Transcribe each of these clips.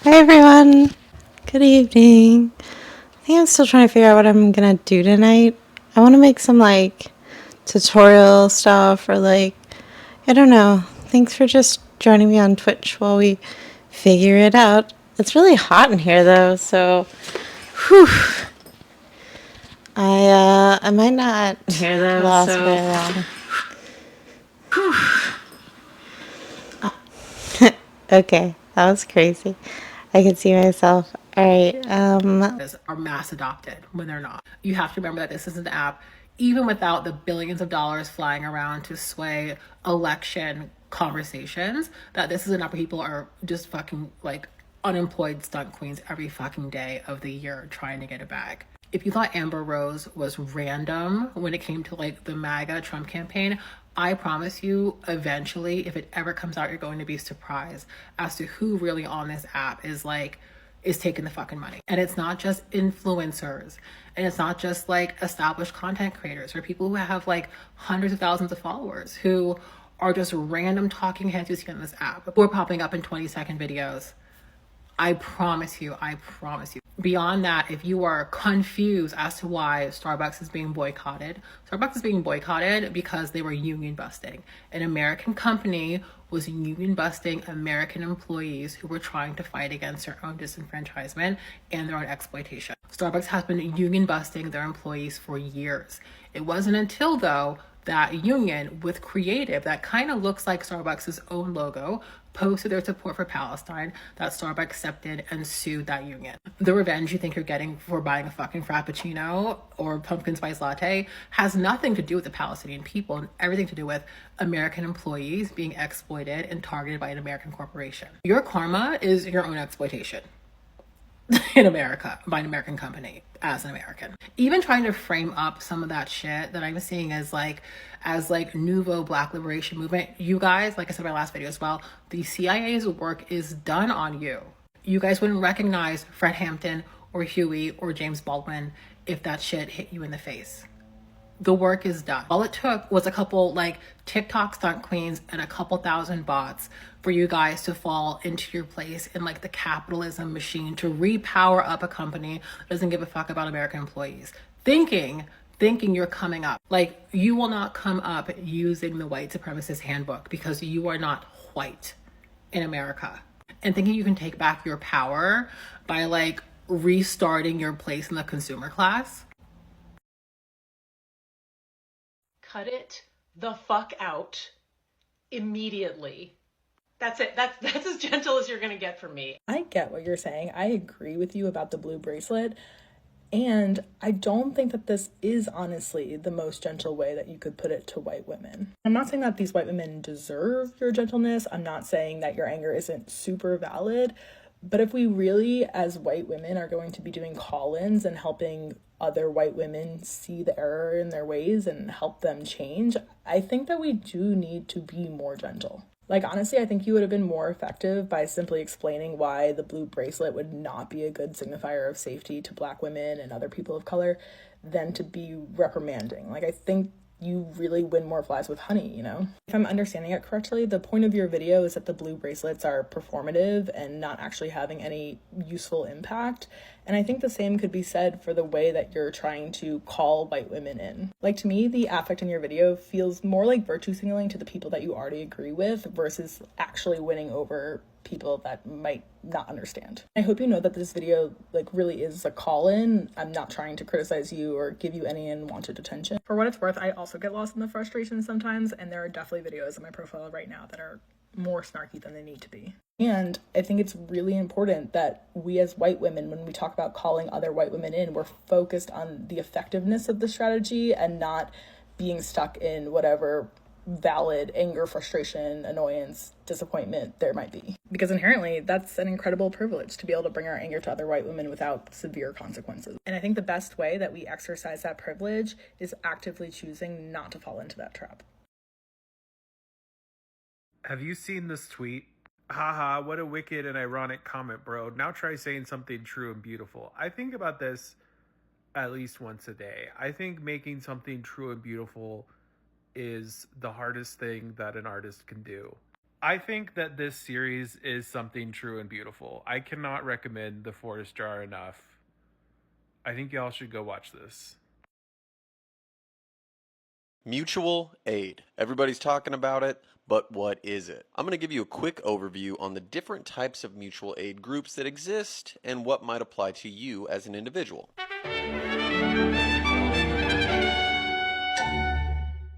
Hi everyone. Good evening. I think I'm still trying to figure out what I'm gonna do tonight. I want to make some tutorial stuff or I don't know. Thanks for just joining me on Twitch while we figure it out. It's really hot in here though, so whew. I might not last very long. Okay, that was crazy. I can see myself. All right. Are mass adopted when they're not. You have to remember that this is an app, even without the billions of dollars flying around to sway election conversations, that this is an app where people are just fucking unemployed stunt queens every fucking day of the year trying to get a bag. If you thought Amber Rose was random when it came to the MAGA Trump campaign, I promise you, eventually, if it ever comes out, you're going to be surprised as to who really on this app is taking the fucking money. And it's not just influencers, and it's not just established content creators or people who have hundreds of thousands of followers who are just random talking heads you see on this app who are popping up in 20-second videos. I promise you. Beyond that, if you are confused as to why Starbucks is being boycotted because they were union busting. An American company was union busting American employees who were trying to fight against their own disenfranchisement and their own exploitation. Starbucks has been union busting their employees for years. It wasn't until, though, that union with creative that kind of looks like Starbucks' own logo posted their support for Palestine that Starbucks stepped in and sued that union. The revenge you think you're getting for buying a fucking Frappuccino or pumpkin spice latte has nothing to do with the Palestinian people and everything to do with American employees being exploited and targeted by an American corporation. Your karma is your own exploitation in America by an American company as an American. Even trying to frame up some of that shit that I'm seeing as nouveau black liberation movement. You guys, like I said in my last video as well, the CIA's work is done on you. You guys wouldn't recognize Fred Hampton or Huey or James Baldwin if that shit hit you in the face. The work is done. All it took was a couple TikTok stunt queens and a couple thousand bots for you guys to fall into your place in the capitalism machine to repower up a company that doesn't give a fuck about American employees. Thinking you're coming up. You will not come up using the white supremacist handbook because you are not white in America. And thinking you can take back your power by restarting your place in the consumer class. Cut it the fuck out immediately. That's it. That's as gentle as you're gonna get from me. I get what you're saying. I agree with you about the blue bracelet. And I don't think that this is honestly the most gentle way that you could put it to white women. I'm not saying that these white women deserve your gentleness. I'm not saying that your anger isn't super valid. But if we really, as white women, are going to be doing call-ins and helping other white women see the error in their ways and help them change, I think that we do need to be more gentle. Honestly, I think you would have been more effective by simply explaining why the blue bracelet would not be a good signifier of safety to Black women and other people of color than to be reprimanding. I think you really win more flies with honey, If I'm understanding it correctly, the point of your video is that the blue bracelets are performative and not actually having any useful impact. And I think the same could be said for the way that you're trying to call white women in. To me, the affect in your video feels more like virtue signaling to the people that you already agree with versus actually winning over people that might not understand. I hope you know that this video really is a call-in. I'm not trying to criticize you or give you any unwanted attention. For what it's worth, I also get lost in the frustration sometimes, and there are definitely videos on my profile right now that are more snarky than they need to be. And I think it's really important that we as white women, when we talk about calling other white women in, we're focused on the effectiveness of the strategy and not being stuck in whatever valid anger, frustration, annoyance, disappointment there might be. Because inherently, that's an incredible privilege to be able to bring our anger to other white women without severe consequences. And I think the best way that we exercise that privilege is actively choosing not to fall into that trap. Have you seen this tweet? Haha, what a wicked and ironic comment, bro. Now try saying something true and beautiful. I think about this at least once a day. I think making something true and beautiful is the hardest thing that an artist can do. I think that this series is something true and beautiful. I cannot recommend The Forest Jar enough. I think y'all should go watch this. Mutual aid. Everybody's talking about it, but what is it? I'm going to give you a quick overview on the different types of mutual aid groups that exist and what might apply to you as an individual.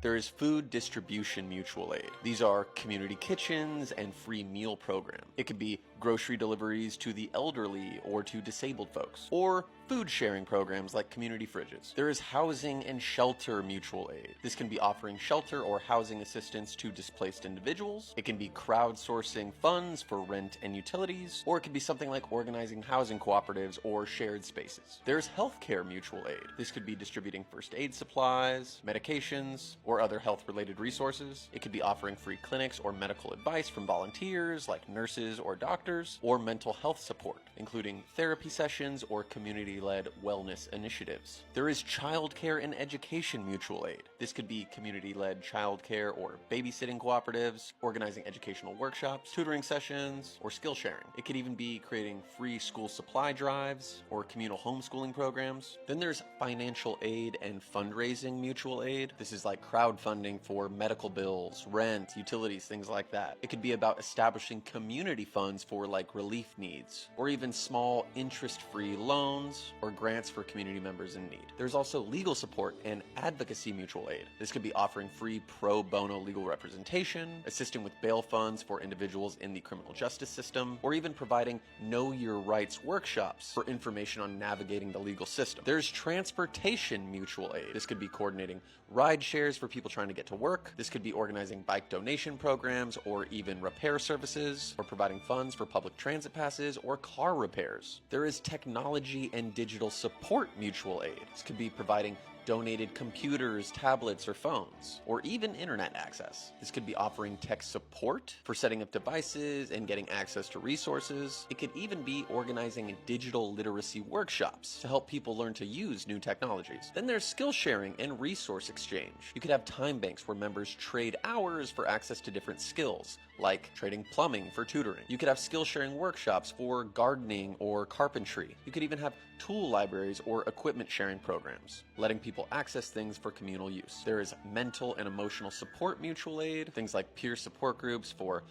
There is food distribution mutual aid. These are community kitchens and free meal programs. It could be grocery deliveries to the elderly or to disabled folks, or food sharing programs like community fridges. There is housing and shelter mutual aid. This can be offering shelter or housing assistance to displaced individuals. It can be crowdsourcing funds for rent and utilities, or it could be something like organizing housing cooperatives or shared spaces. There's healthcare mutual aid. This could be distributing first aid supplies, medications, or other health-related resources. It could be offering free clinics or medical advice from volunteers like nurses or doctors, or mental health support, including therapy sessions or community-led wellness initiatives. There is childcare and education mutual aid. This could be community-led childcare or babysitting cooperatives, organizing educational workshops, tutoring sessions, or skill sharing. It could even be creating free school supply drives or communal homeschooling programs. Then there's financial aid and fundraising mutual aid. This is like crowdfunding for medical bills, rent, utilities, things like that. It could be about establishing community funds for like relief needs, or even small interest-free loans or grants for community members in need. There's also legal support and advocacy mutual aid. This could be offering free pro bono legal representation, assisting with bail funds for individuals in the criminal justice system, or even providing know your rights workshops for information on navigating the legal system. There's transportation mutual aid. This could be coordinating ride shares for people trying to get to work. This could be organizing bike donation programs or even repair services, or providing funds for public transit passes or car repairs. There is technology and digital support mutual aid. This could be providing donated computers, tablets, or phones, or even internet access. This could be offering tech support for setting up devices and getting access to resources. It could even be organizing digital literacy workshops to help people learn to use new technologies. Then there's skill sharing and resource exchange. You could have time banks where members trade hours for access to different skills, like trading plumbing for tutoring. You could have skill sharing workshops for gardening or carpentry. You could even have tool libraries or equipment sharing programs, letting people access things for communal use. There is mental and emotional support mutual aid, things like peer support groups for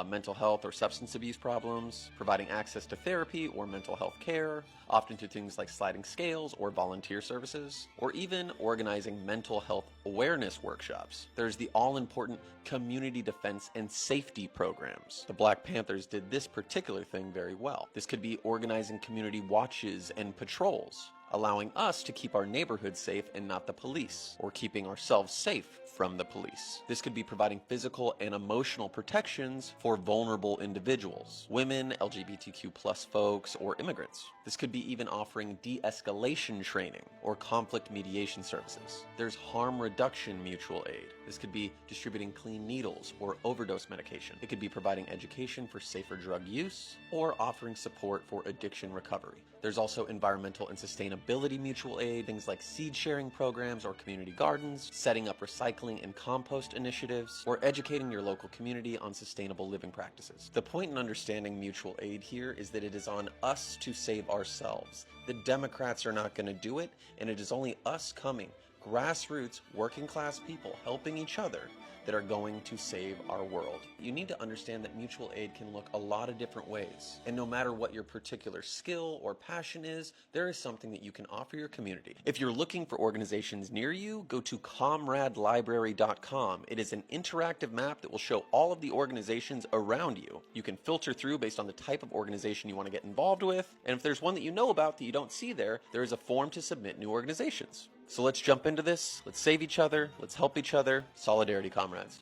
mental health or substance abuse problems, providing access to therapy or mental health care, often to things like sliding scales or volunteer services, or even organizing mental health awareness workshops. There's the all-important community defense and safety programs. The Black Panthers did this particular thing very well. This could be organizing community watches and patrols, allowing us to keep our neighborhood safe and not the police, or keeping ourselves safe from the police. This could be providing physical and emotional protections for vulnerable individuals, women, LGBTQ plus folks, or immigrants. This could be even offering de-escalation training or conflict mediation services. There's harm reduction mutual aid. This could be distributing clean needles or overdose medication. It could be providing education for safer drug use or offering support for addiction recovery. There's also environmental and sustainability mutual aid, things like seed sharing programs or community gardens, setting up recycling and compost initiatives, or educating your local community on sustainable living practices. The point in understanding mutual aid here is that it is on us to save ourselves. The Democrats are not going to do it, and it is only us coming, grassroots, working class people helping each other, that are going to save our world. You need to understand that mutual aid can look a lot of different ways. And no matter what your particular skill or passion is, there is something that you can offer your community. If you're looking for organizations near you, go to comradelibrary.com. It is an interactive map that will show all of the organizations around you. You can filter through based on the type of organization you want to get involved with. And if there's one that you know about that you don't see there, there is a form to submit new organizations. So let's jump into this. Let's save each other. Let's help each other. Solidarity, comrades.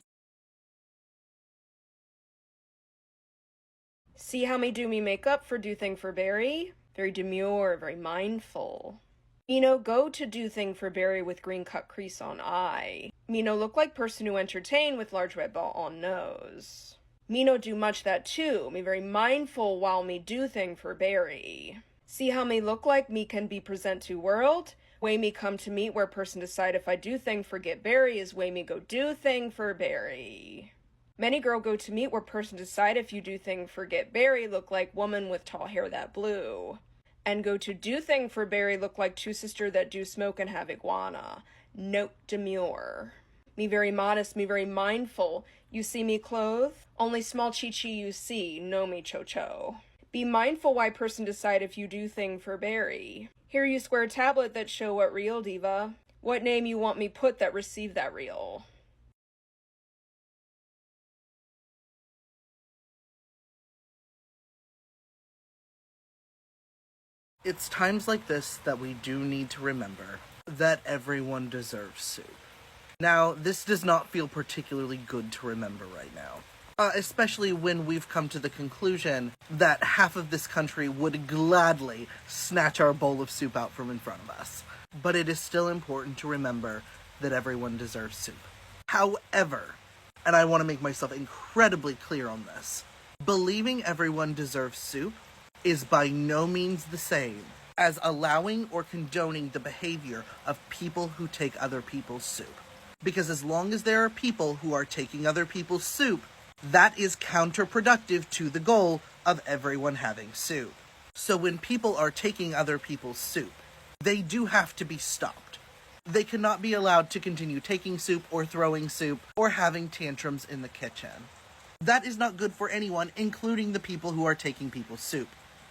See how me do me makeup for Do Thing for Barry? Very demure, very mindful. Me no go to Do Thing for Barry with green cut crease on eye. Me no look like person who entertain with large red ball on nose. Me no do much that too. Me very mindful while me do thing for Barry. See how me look like me can be present to world? Way me come to meet where person decide if I do thing for get Barry is way me go do thing for Barry. Many girl go to meet where person decide if you do thing for get berry look like woman with tall hair that blue. And go to do thing for berry look like two sister that do smoke and have iguana. Note demure. Me very modest, me very mindful. You see me clothe? Only small chi-chi you see, no me cho-cho. Be mindful why person decide if you do thing for berry. Here you square tablet that show what real diva. What name you want me put that receive that real. It's times like this that we do need to remember that everyone deserves soup. Now, this does not feel particularly good to remember right now. Especially when we've come to the conclusion that half of this country would gladly snatch our bowl of soup out from in front of us. But it is still important to remember that everyone deserves soup. However, and I want to make myself incredibly clear on this, believing everyone deserves soup is by no means the same as allowing or condoning the behavior of people who take other people's soup. Because as long as there are people who are taking other people's soup, that is counterproductive to the goal of everyone having soup. So when people are taking other people's soup, they do have to be stopped. They cannot be allowed to continue taking soup or throwing soup or having tantrums in the kitchen. That is not good for anyone, including the people who are taking people's soup.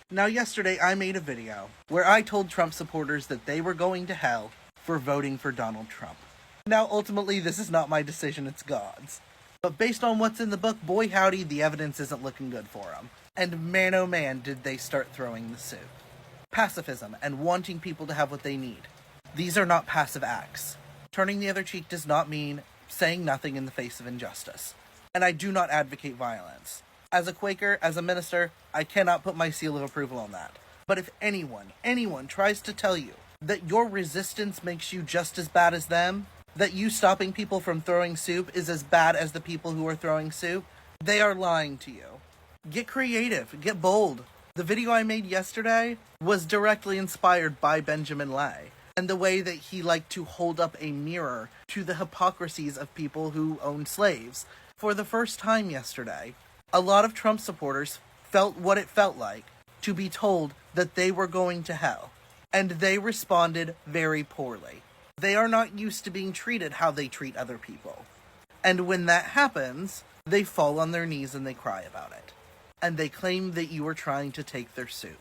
Now, yesterday I made a video where I told Trump supporters that they were going to hell for voting for Donald Trump. Now, ultimately, this is not my decision, it's God's. But based on what's in the book, boy howdy, the evidence isn't looking good for them. And man oh man, did they start throwing the soup. Pacifism and wanting people to have what they need. These are not passive acts. Turning the other cheek does not mean saying nothing in the face of injustice. And I do not advocate violence. As a Quaker, as a minister, I cannot put my seal of approval on that. But if anyone tries to tell you that your resistance makes you just as bad as them, that you stopping people from throwing soup is as bad as the people who are throwing soup, they are lying to you. Get creative, get bold. The video I made yesterday was directly inspired by Benjamin Lay and the way that he liked to hold up a mirror to the hypocrisies of people who owned slaves. For the first time yesterday, a lot of Trump supporters felt what it felt like to be told that they were going to hell, and they responded very poorly. They are not used to being treated how they treat other people. And when that happens, they fall on their knees and they cry about it. And they claim that you are trying to take their soup.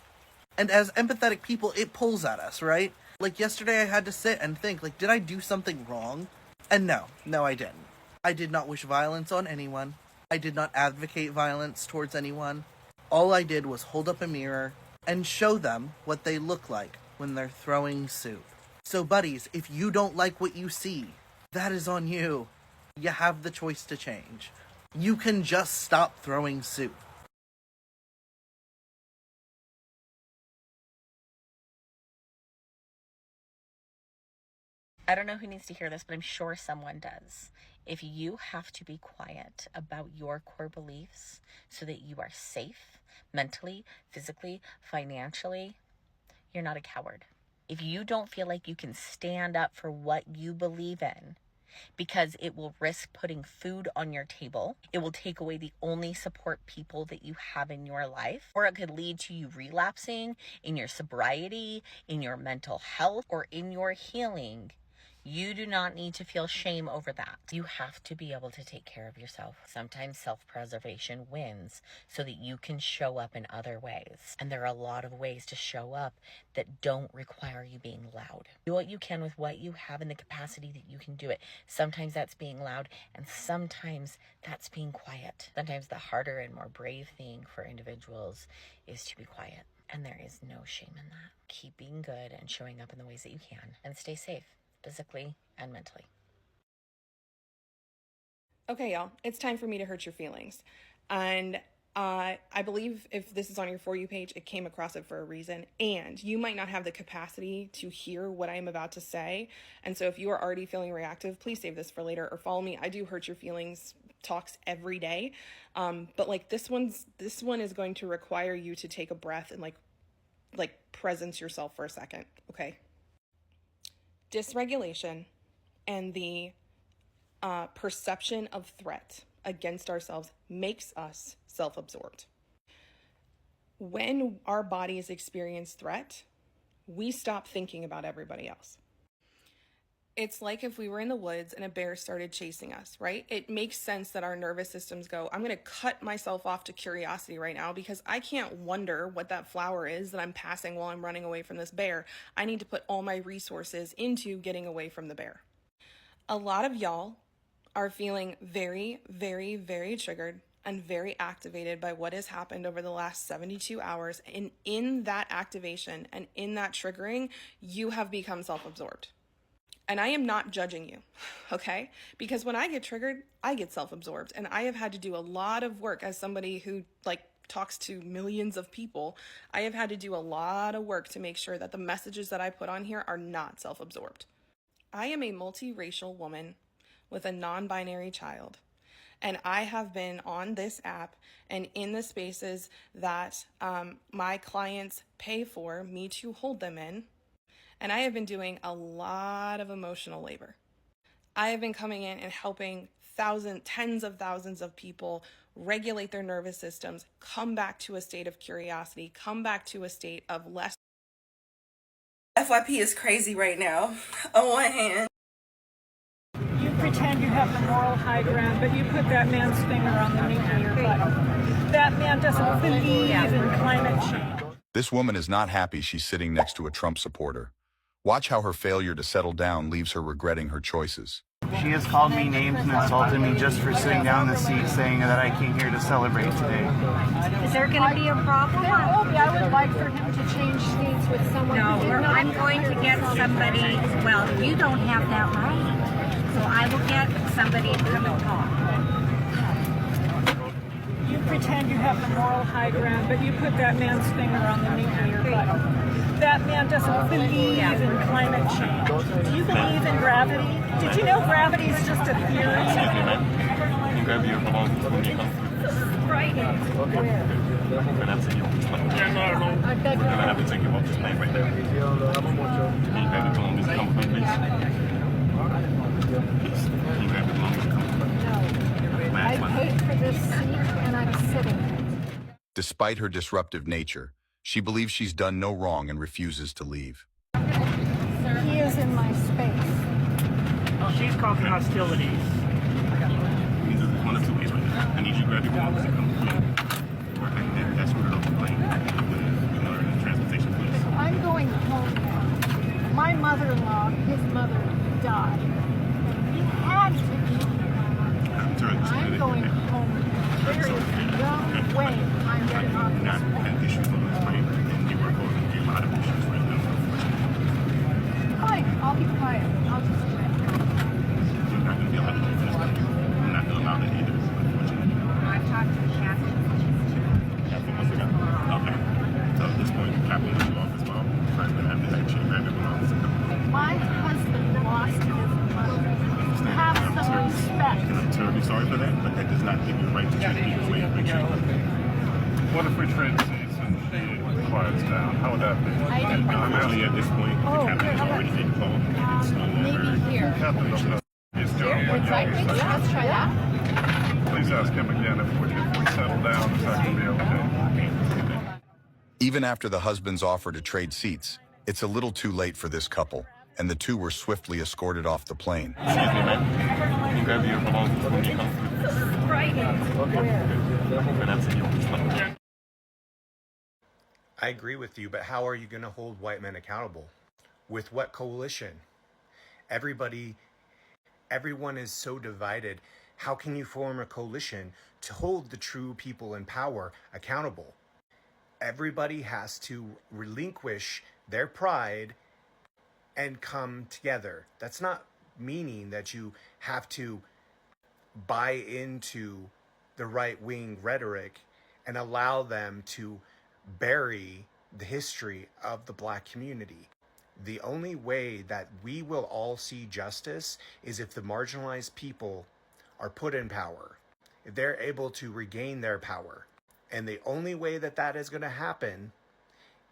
And as empathetic people, it pulls at us, right? Like yesterday I had to sit and think, like, did I do something wrong? And no, I didn't. I did not wish violence on anyone. I did not advocate violence towards anyone. All I did was hold up a mirror and show them what they look like when they're throwing soup. So buddies, if you don't like what you see, that is on you. You have the choice to change. You can just stop throwing soup. I don't know who needs to hear this, but I'm sure someone does. If you have to be quiet about your core beliefs so that you are safe mentally, physically, financially, you're not a coward. If you don't feel like you can stand up for what you believe in, because it will risk putting food on your table, it will take away the only support people that you have in your life, or it could lead to you relapsing in your sobriety, in your mental health, or in your healing, you do not need to feel shame over that. You have to be able to take care of yourself. Sometimes self-preservation wins so that you can show up in other ways. And there are a lot of ways to show up that don't require you being loud. Do what you can with what you have in the capacity that you can do it. Sometimes that's being loud, and sometimes that's being quiet. Sometimes the harder and more brave thing for individuals is to be quiet. And there is no shame in that. Keep being good and showing up in the ways that you can, and stay safe, physically and mentally. Okay, y'all, it's time for me to hurt your feelings. And I believe if this is on your For You page, it came across it for a reason. And you might not have the capacity to hear what I'm about to say. And so if you are already feeling reactive, please save this for later or follow me. I do Hurt Your Feelings talks every day. But like this one is going to require you to take a breath and like presence yourself for a second, okay? Dysregulation and the perception of threat against ourselves makes us self-absorbed. When our bodies experience threat, we stop thinking about everybody else. It's like if we were in the woods and a bear started chasing us, right? It makes sense that our nervous systems go, I'm going to cut myself off to curiosity right now because I can't wonder what that flower is that I'm passing while I'm running away from this bear. I need to put all my resources into getting away from the bear. A lot of y'all are feeling very, very, very triggered and very activated by what has happened over the last 72 hours. And in that activation and in that triggering, you have become self-absorbed. And I am not judging you, okay? Because when I get triggered, I get self-absorbed. And I have had to do a lot of work as somebody who talks to millions of people. I have had to do a lot of work to make sure that the messages that I put on here are not self-absorbed. I am a multiracial woman with a non-binary child. And I have been on this app and in the spaces that my clients pay for me to hold them in. And I have been doing a lot of emotional labor. I have been coming in and helping tens of thousands of people regulate their nervous systems, come back to a state of curiosity, come back to a state of less. FYP is crazy right now. On one hand, you pretend you have the moral high ground, but you put that man's finger on the meat of your butt. That man doesn't believe in climate change. This woman is not happy she's sitting next to a Trump supporter. Watch how her failure to settle down leaves her regretting her choices. She has called me names and insulted me just for sitting down in the seat saying that I came here to celebrate today. Is there going to be a problem? I would like for him to change seats with someone. No, I'm going to get somebody. Well, you don't have that right. So I will get somebody to come and talk. You pretend you have the moral high ground, but you put that man's finger on the meat of your butt. That man doesn't believe in climate change. Do you believe in gravity? Did you know gravity is just a theory? You grab your belongings when you come. Right. We're gonna have to take you off this plane. We're gonna have to take you off this plane right now. Can you grab your belongings and come with me, please? Please. Can you grab your belongings and come with me? No. I paid for this seat and I'm sitting. Despite her disruptive nature, she believes she's done no wrong and refuses to leave. He is in my space. She's causing hostilities. We need to do one of two ways right now. I need you to grab your belongings and come with me. Or I can escort her off the plane with our transportation police. I'm going home now. My mother-in-law, his mother, died. He had to be here. I'm going home. There is no way I'm getting off this plane. Not issues on this plane, and you are causing a lot of issues right now, unfortunately. Fine, I'll be quiet. I'll just do it. You're not going to be allowed to leave this plane. I'm not going to allow that either, unfortunately. I've talked to Catherine. Catherine wants to go? Okay. So at this point, Catherine wants you off as well. I'm going to have to actually grab your belongings and come. My husband lost his mother. Have some respect. And I'm terribly sorry for that, but that does not give you the right to treat me the way you treat me. What if we trade seats and she quiets down? How would that be? Really, at this point, the captain has already made the call. It's no longer... Maybe here. Captain doesn't know his job. What y'all say. Let's try that. Please ask him again if we settle down, is that going to be okay? Even after the husband's offer to trade seats, it's a little too late for this couple, and the two were swiftly escorted off the plane. Excuse me, ma'am. Can you grab your belongings when you come? Right. We're going to have to take you off this plane. I agree with you, but how are you going to hold white men accountable? With what coalition? Everyone is so divided. How can you form a coalition to hold the true people in power accountable? Everybody has to relinquish their pride and come together. That's not meaning that you have to buy into the right-wing rhetoric and allow them to bury the history of the Black community. The only way that we will all see justice is if the marginalized people are put in power, if they're able to regain their power. And the only way that that is going to happen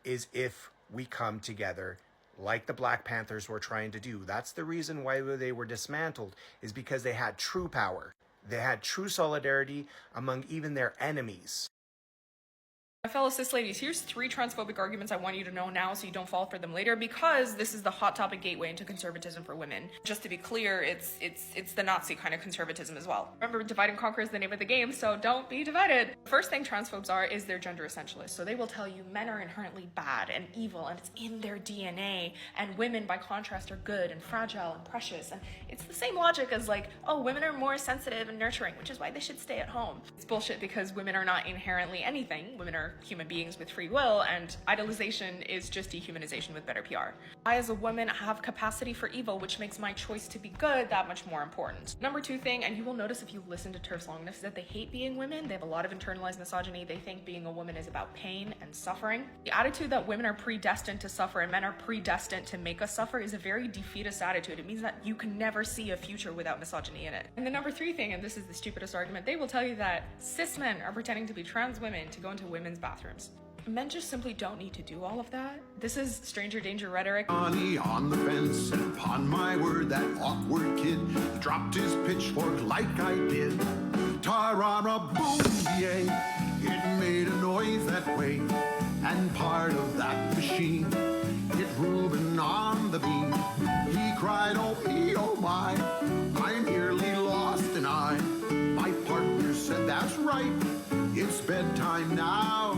is if we come together like the Black Panthers were trying to do. That's the reason why they were dismantled, is because they had true power. They had true solidarity among even their enemies. My fellow cis ladies, here's 3 transphobic arguments I want you to know now so you don't fall for them later, because this is the hot topic gateway into conservatism for women. Just to be clear, it's the Nazi kind of conservatism as well. Remember, divide and conquer is the name of the game, so don't be divided. First thing transphobes are is they're gender essentialists. So they will tell you men are inherently bad and evil and it's in their DNA, and women by contrast are good and fragile and precious. And it's the same logic as like, oh, women are more sensitive and nurturing, which is why they should stay at home. It's bullshit, because women are not inherently anything. Women are human beings with free will, and idolization is just dehumanization with better PR. I, as a woman, have capacity for evil, which makes my choice to be good that much more important. Number 2 thing, and you will notice if you listen to TERFs long enough, is that they hate being women. They have a lot of internalized misogyny. They think being a woman is about pain and suffering. The attitude that women are predestined to suffer and men are predestined to make us suffer is a very defeatist attitude. It means that you can never see a future without misogyny in it. And the number 3 thing, and this is the stupidest argument, they will tell you that cis men are pretending to be trans women to go into women's bathrooms. Men just simply don't need to do all of that. This is stranger danger rhetoric. Johnny on the fence, and upon my word, that awkward kid dropped his pitchfork like I did. Ta-ra-ra, boom, yay! It made a noise that way, and part of that machine hit Reuben on the beam. He cried, oh me, oh my, I'm nearly lost an eye. My partner said, that's right, it's bedtime now.